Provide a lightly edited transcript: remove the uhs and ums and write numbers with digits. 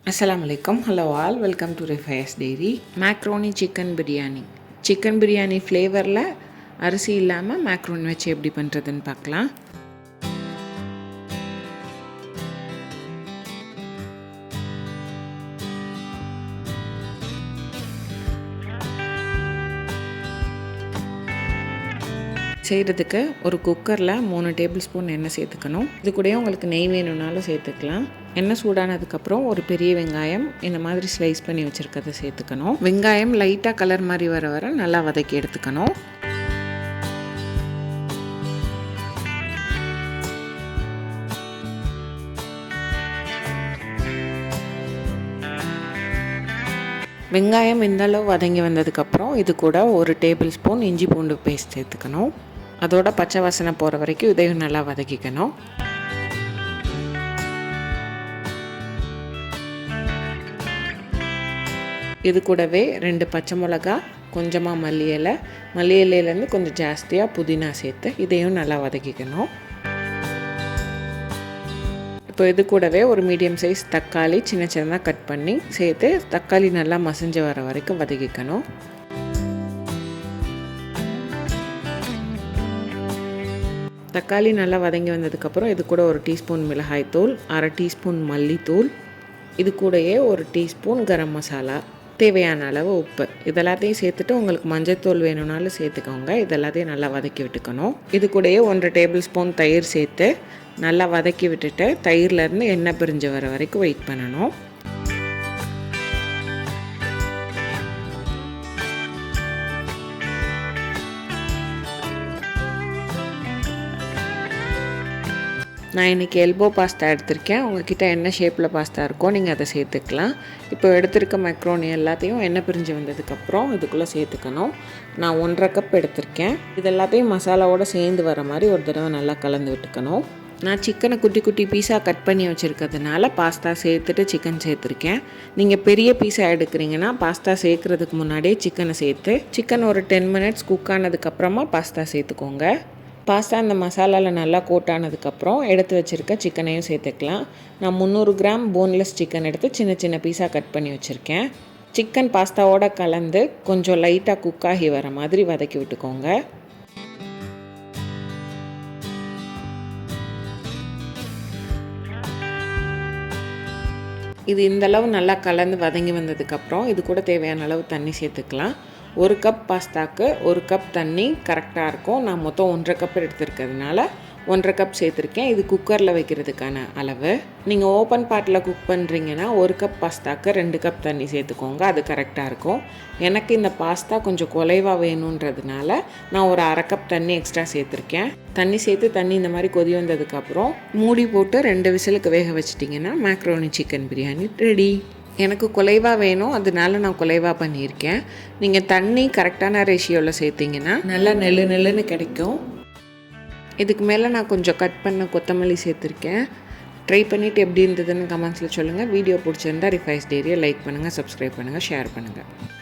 Assalamualaikum. Hello all. Welcome to Rifayas Dairy. Macaroni chicken biryani. Chicken biryani ஃப்ளேவரில் அரிசி இல்லாமல் macaroni வச்சு எப்படி பண்ணுறதுன்னு பார்க்கலாம். செய்கிறதுக்கு ஒரு குக்கரில் 3 டேபிள் ஸ்பூன் எண்ணெய் சேர்த்துக்கணும். இது கூடயே உங்களுக்கு நெய் வேணும்னாலும் சேர்த்துக்கலாம். எண்ணெய் சூடானதுக்கப்புறம் ஒரு பெரிய வெங்காயம் இந்த மாதிரி ஸ்லைஸ் பண்ணி வச்சுருக்கதை சேர்த்துக்கணும். வெங்காயம் லைட்டாக கலர் மாதிரி வர வர நல்லா வதக்கி எடுத்துக்கணும். வெங்காயம் இந்த அளவு வதங்கி வந்ததுக்கப்புறம் இது கூட ஒரு டேபிள் ஸ்பூன் இஞ்சி பூண்டு பேஸ்ட் சேர்த்துக்கணும். அதோட பச்சை வாசனை போகிற வரைக்கும் இதையும் நல்லா வதக்கிக்கணும். இது கூடவே 2 பச்சை மிளகா, கொஞ்சமாக மல்லி இலையிலேருந்து கொஞ்சம் ஜாஸ்தியாக புதினா சேர்த்து இதையும் நல்லா வதக்கிக்கணும். இப்போ இது கூடவே ஒரு மீடியம் சைஸ் தக்காளி சின்னதாக கட் பண்ணி சேர்த்து தக்காளி நல்லா மசிஞ்சு வர வரைக்கும் வதக்கிக்கணும். தக்காளி நல்லா வதங்கி வந்ததுக்கப்புறம் இது கூட ஒரு டீஸ்பூன் மிளகாய்த்தூள், 1/2 டீஸ்பூன் மல்லித்தூள், இது கூடயே ஒரு டீஸ்பூன் கரம் மசாலா, தேவையான அளவு உப்பு, இதெல்லாத்தையும் சேர்த்துட்டு உங்களுக்கு மஞ்சள்தூள் வேணும்னாலும் சேர்த்துக்கோங்க. இதெல்லாத்தையும் நல்லா வதக்கி விட்டுக்கணும். இது கூடயே 1 டேபிள் ஸ்பூன் தயிர் சேர்த்து நல்லா வதக்கி விட்டுட்டு தயிர்லேருந்து எண்ணெய் பிரிஞ்சு வர வரைக்கும் வெயிட் பண்ணணும். நான் இன்றைக்கி எல்போ பாஸ்தா எடுத்திருக்கேன். உங்கள்கிட்ட என்ன ஷேப்பில் பாஸ்தா இருக்கோ நீங்கள் அதை சேர்த்துக்கலாம். இப்போ எடுத்திருக்க மேக்ரோனி எல்லாத்தையும் எண்ணெய் பிரிஞ்சு வந்ததுக்கப்புறம் இதுக்குள்ளே சேர்த்துக்கணும். நான் 1.5 கப் எடுத்திருக்கேன். இது எல்லாத்தையும் மசாலாவோடு சேர்ந்து வர மாதிரி ஒரு தடவை நல்லா கலந்து விட்டுக்கணும். நான் சிக்கனை குட்டி குட்டி பீஸாக கட் பண்ணி வச்சுருக்கிறதுனால பாஸ்தா சேர்த்துட்டு சிக்கன் சேர்த்துருக்கேன். நீங்கள் பெரிய பீஸாக எடுக்கிறீங்கன்னா பாஸ்தா சேர்க்குறதுக்கு முன்னாடியே சிக்கனை சேர்த்து சிக்கன் ஒரு 10 மினிட்ஸ் குக் ஆனதுக்கப்புறமா பாஸ்தா சேர்த்துக்கோங்க. பாஸ்தா அந்த மசாலாவில் நல்லா கோட் ஆனதுக்கப்புறம் எடுத்து வச்சுருக்க சிக்கனையும் சேர்த்துக்கலாம். நான் 300 கிராம் போன்லெஸ் சிக்கன் எடுத்து சின்ன சின்ன பீஸாக கட் பண்ணி வச்சுருக்கேன். சிக்கன் பாஸ்தாவோட கலந்து கொஞ்சம் லைட்டாக குக் ஆகி வர மாதிரி வதக்கி விட்டுக்கோங்க. இது இந்தளவு நல்லா கலந்து வதங்கி வந்ததுக்கப்புறம் இது கூட தேவையான அளவு தண்ணி சேர்த்துக்கலாம். 1 கப் பாஸ்தாக்கு 1 கப் தண்ணி கரெக்டாக இருக்கும். நான் மொத்தம் 1.5 கப் எடுத்துருக்கிறதுனால 1.5 கப் சேர்த்துருக்கேன். இது குக்கரில் வைக்கிறதுக்கான அளவு. நீங்கள் ஓப்பன் பாட்டில் குக் பண்ணுறீங்கன்னா 1 கப் பாஸ்தாக்கு 2 கப் தண்ணி சேர்த்துக்கோங்க. அது கரெக்டாக இருக்கும். எனக்கு இந்த பாஸ்தா கொஞ்சம் குலைவாக வேணுன்றதுனால நான் ஒரு 1/2 கப் தண்ணி எக்ஸ்ட்ரா சேர்த்துருக்கேன். தண்ணி சேர்த்து தண்ணி இந்த மாதிரி கொதி வந்ததுக்கப்புறம் மூடி போட்டு 2 விசிலுக்கு வேக வச்சிட்டிங்கன்னா மேக்ரோனி சிக்கன் பிரியாணி ரெடி. எனக்கு குலைவாக வேணும், அதனால நான் குலைவாக பண்ணியிருக்கேன். நீங்கள் தண்ணி கரெக்டான ரேஷியோவில் சேர்த்திங்கன்னா நல்லா நெல்லுன்னு கிடைக்கும். இதுக்கு மேலே நான் கொஞ்சம் கட் பண்ண கொத்தமல்லி சேர்த்துருக்கேன். ட்ரை பண்ணிவிட்டு எப்படி இருந்ததுன்னு கமெண்ட்ஸில் சொல்லுங்கள். வீடியோ பிடிச்சிருந்தா ரிஃபைஸ் டெய்ரியை லைக் பண்ணுங்கள், சப்ஸ்கிரைப் பண்ணுங்கள், ஷேர் பண்ணுங்கள்.